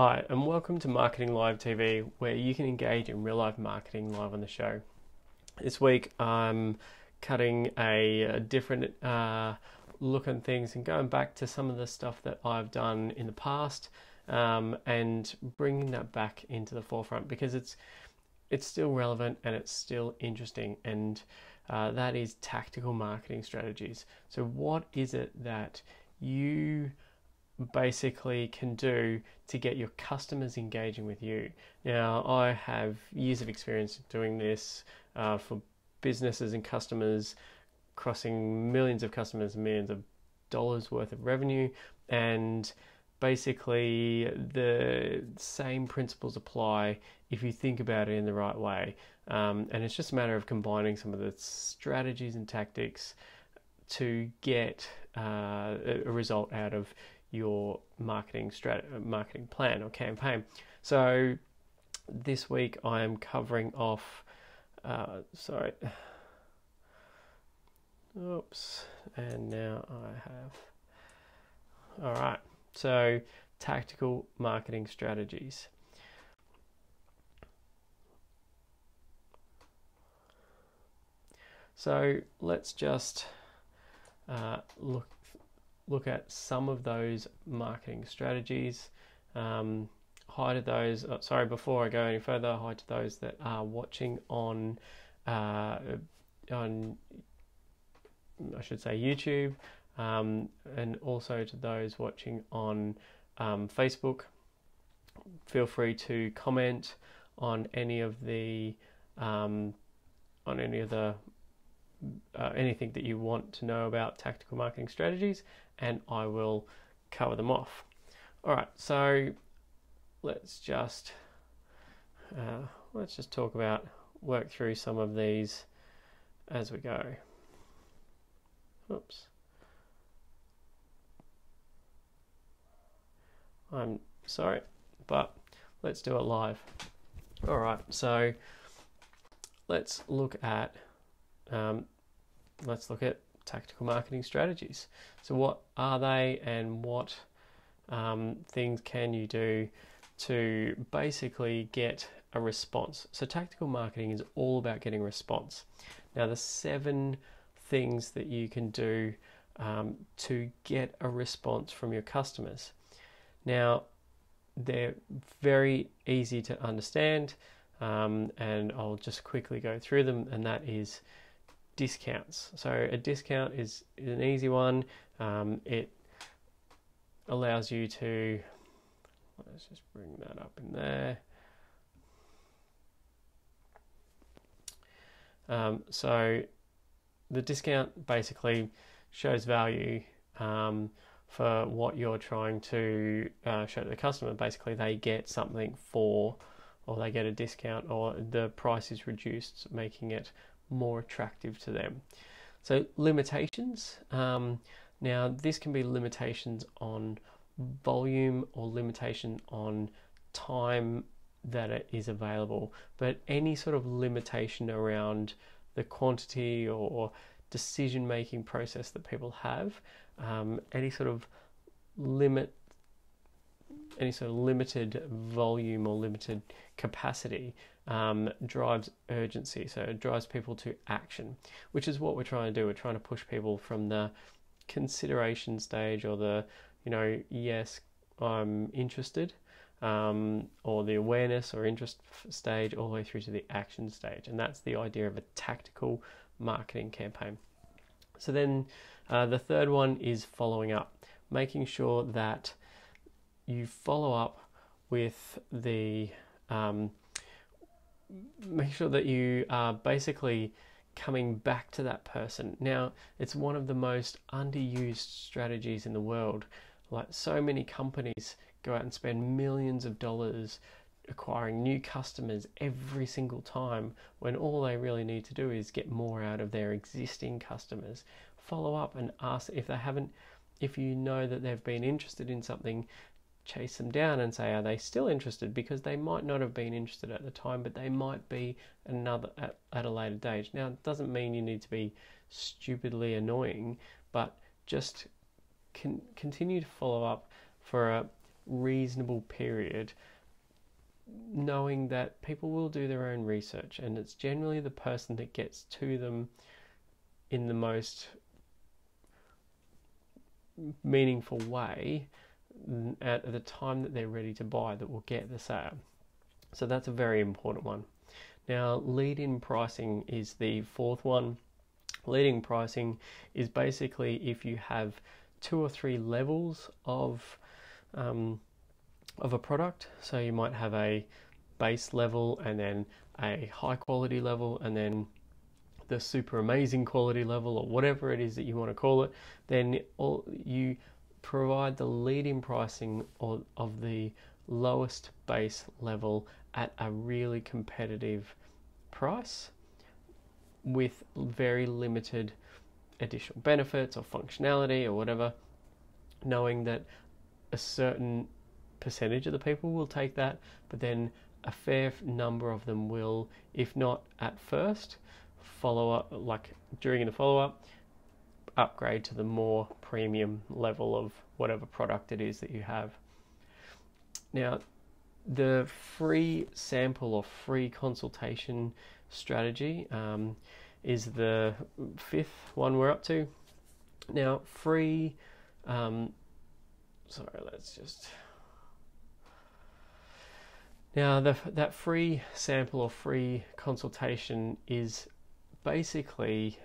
Hi, and welcome to Marketing Live TV, where you can engage in real life marketing live on the show. This week, I'm cutting a different look on things and going back to some of the stuff that I've done in the past and bringing that back into the forefront because it's still relevant and it's still interesting, and that is tactical marketing strategies. So what is it that you basically can do to get your customers engaging with you? Now, I have years of experience doing this for businesses and customers, crossing millions of customers, millions of dollars worth of revenue, and basically the same principles apply if you think about it in the right way. And it's just a matter of combining some of the strategies and tactics to get a result out of your marketing plan or campaign. So this week I am covering off and now I have alright, so tactical marketing strategies. So let's just look at some of those marketing strategies. Hi to those, before I go any further, hi to those that are watching on I should say YouTube, and also to those watching on Facebook. Feel free to comment on any of the anything that you want to know about tactical marketing strategies, and I will cover them off. All right, so let's just work through some of these as we go. Oops. I'm sorry, but let's do it live. All right, so let's look at tactical marketing strategies. So what are they, and what things can you do to basically get a response? So tactical marketing is all about getting a response. Now, the 7 things that you can do to get a response from your customers. Now, they're very easy to understand, and I'll just quickly go through them, and that is discounts. So a discount is an easy one. It allows you to, let's just bring that up in there. So the discount basically shows value for what you're trying to show to the customer. Basically, they get something for, or they get a discount, or the price is reduced, making it more attractive to them. So limitations. Now, this can be limitations on volume or limitation on time that it is available, but any sort of limitation around the quantity or decision-making process that people have, any sort of limited volume or limited capacity drives urgency. So it drives people to action, which is what we're trying to do. We're trying to push people from the consideration stage, or the, yes, I'm interested, or the awareness or interest stage, all the way through to the action stage. And that's the idea of a tactical marketing campaign. So then the third one is following up, making sure that you follow up with the make sure that you are basically coming back to that person. Now, it's one of the most underused strategies in the world. Like, so many companies go out and spend millions of dollars acquiring new customers every single time, when all they really need to do is get more out of their existing customers. Follow up and ask if you know that they've been interested in something, chase them down and say, are they still interested? Because they might not have been interested at the time, but they might be at a later stage. Now, it doesn't mean you need to be stupidly annoying, but just continue to follow up for a reasonable period, knowing that people will do their own research, and it's generally the person that gets to them in the most meaningful way at the time that they're ready to buy that will get the sale. So that's a very important one. Now, lead-in pricing is the fourth one. Lead-in pricing is basically if you have 2 or 3 levels of a product. So you might have a base level, and then a high quality level, and then the super amazing quality level, or whatever it is that you want to call it. Then you provide the lead-in pricing of the lowest base level at a really competitive price with very limited additional benefits or functionality or whatever, knowing that a certain percentage of the people will take that, but then a fair number of them will, if not at first, follow up, like during the follow-up, upgrade to the more premium level of whatever product it is that you have. Now, the free sample or free consultation strategy is the 5th one we're up to. Now, free, Now, that free sample or free consultation is basically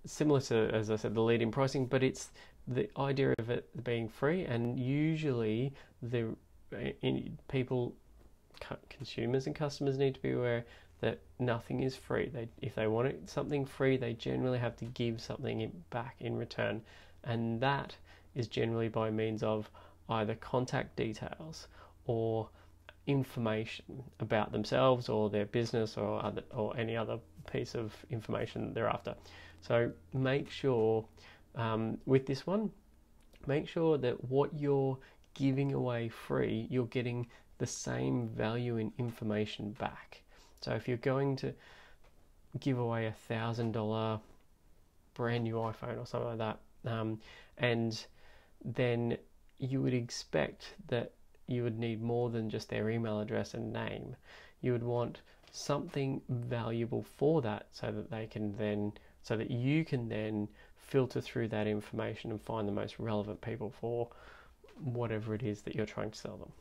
similar to, as I said, the lead-in pricing, but it's the idea of it being free, and usually consumers and customers need to be aware that nothing is free. If they want something free, they generally have to give something back in return, and that is generally by means of either contact details or information about themselves or their business or any other piece of information they're after. So make sure with this one, make sure that what you're giving away free, you're getting the same value in information back. So if you're going to give away $1,000 brand new iPhone or something like that, and then you would expect that you would need more than just their email address and name. You would want something valuable for that, so that you can then filter through that information and find the most relevant people for whatever it is that you're trying to sell them.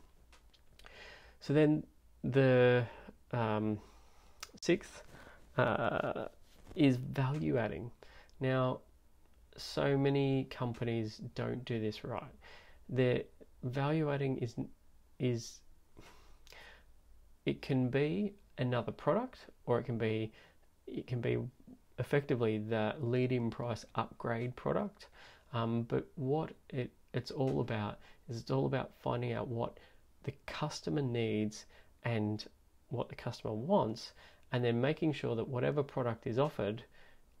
So then the 6th is value adding. Now, so many companies don't do this right. The value adding is it can be another product, or it can be effectively the lead-in price upgrade product. But what it's all about is it's all about finding out what the customer needs and what the customer wants, and then making sure that whatever product is offered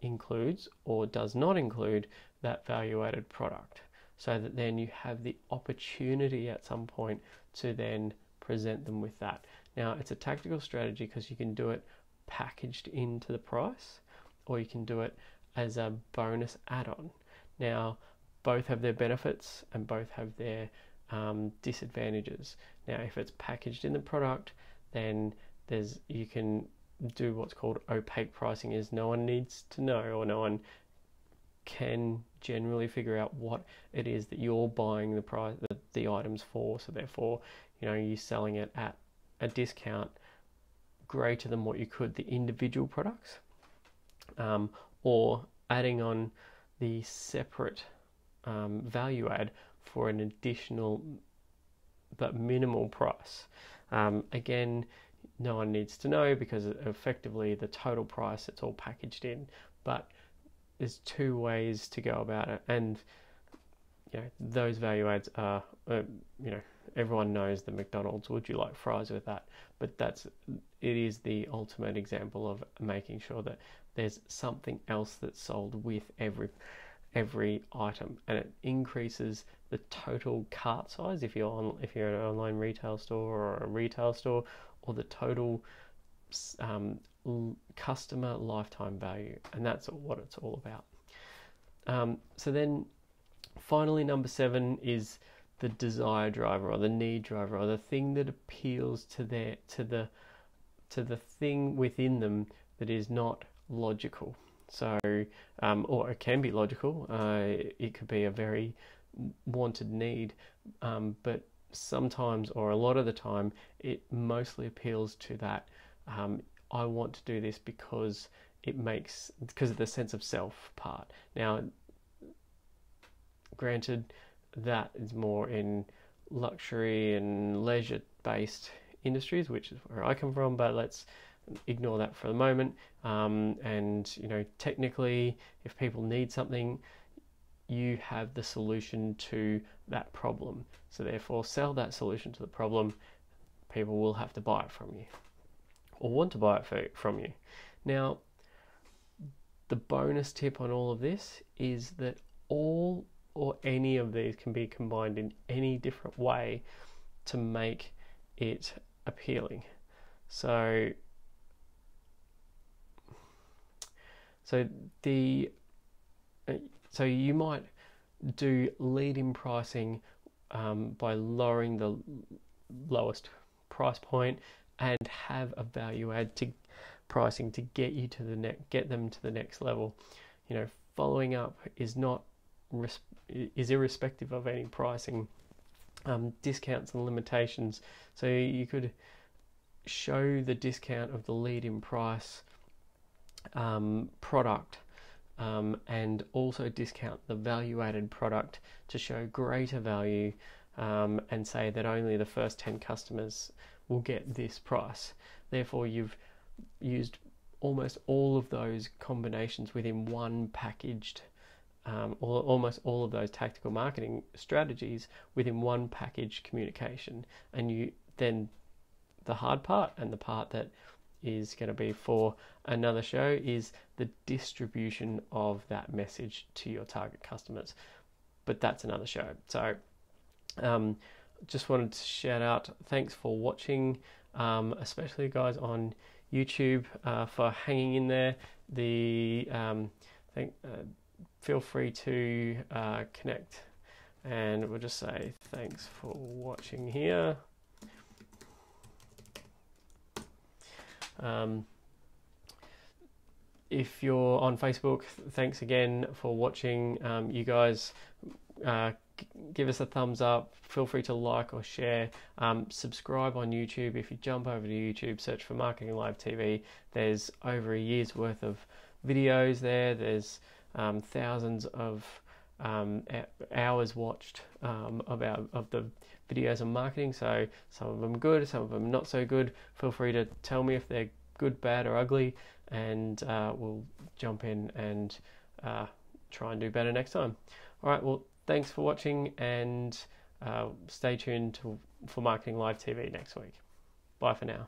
includes or does not include that value-added product, so that then you have the opportunity at some point to then present them with that. Now, it's a tactical strategy because you can do it packaged into the price, or you can do it as a bonus add-on. Now, both have their benefits and both have their disadvantages. Now, if it's packaged in the product, then you can do what's called opaque pricing, is no one needs to know, or no one can generally figure out what it is that you're buying the items for. So therefore, you're selling it at a discount greater than what you could the individual products, or adding on the separate value add for an additional but minimal price. Again, no one needs to know, because effectively the total price, it's all packaged in, but there's 2 ways to go about it, and those value adds are everyone knows the McDonald's would you like fries with that, but it is the ultimate example of making sure that there's something else that's sold with every item, and it increases the total cart size if you're an online retail store or a retail store, or the total customer lifetime value, and that's what it's all about. So then finally, number 7 is the desire driver or the need driver or the thing that appeals to the thing within them that is not logical. So, or it can be logical. It could be a very wanted need, but sometimes, or a lot of the time, it mostly appeals to that. I want to do this because because of the sense of self part. Now, granted, that is more in luxury and leisure-based industries, which is where I come from, but let's ignore that for the moment. And technically, if people need something, you have the solution to that problem. So therefore, sell that solution to the problem. People will have to buy it from you, or want to buy it from you. Now, the bonus tip on all of this is that all or any of these can be combined in any different way to make it appealing. So you might do lead-in pricing by lowering the lowest price point and have a value add to pricing to get you to get them to the next level. Following up is irrespective of any pricing discounts and limitations. So you could show the discount of the lead-in price product and also discount the value-added product to show greater value, and say that only the first 10 customers will get this price. Therefore, you've used almost all of those combinations within one packaged, or almost all of those tactical marketing strategies within one packaged communication. And then the hard part, and the part that is going to be for another show, is the distribution of that message to your target customers. But that's another show. So just wanted to shout out, thanks for watching, especially guys on YouTube, for hanging in there. Feel free to connect, and we'll just say thanks for watching here. If you're on Facebook, thanks again for watching. You guys give us a thumbs up. Feel free to like or share. Subscribe on YouTube. If you jump over to YouTube, search for Marketing Live TV, there's over a year's worth of videos there. There's thousands of hours watched of the videos on marketing. So some of them good, some of them not so good. Feel free to tell me if they're good, bad, or ugly, and we'll jump in and try and do better next time. All right, well, thanks for watching, and stay tuned for Marketing Live TV next week. Bye for now.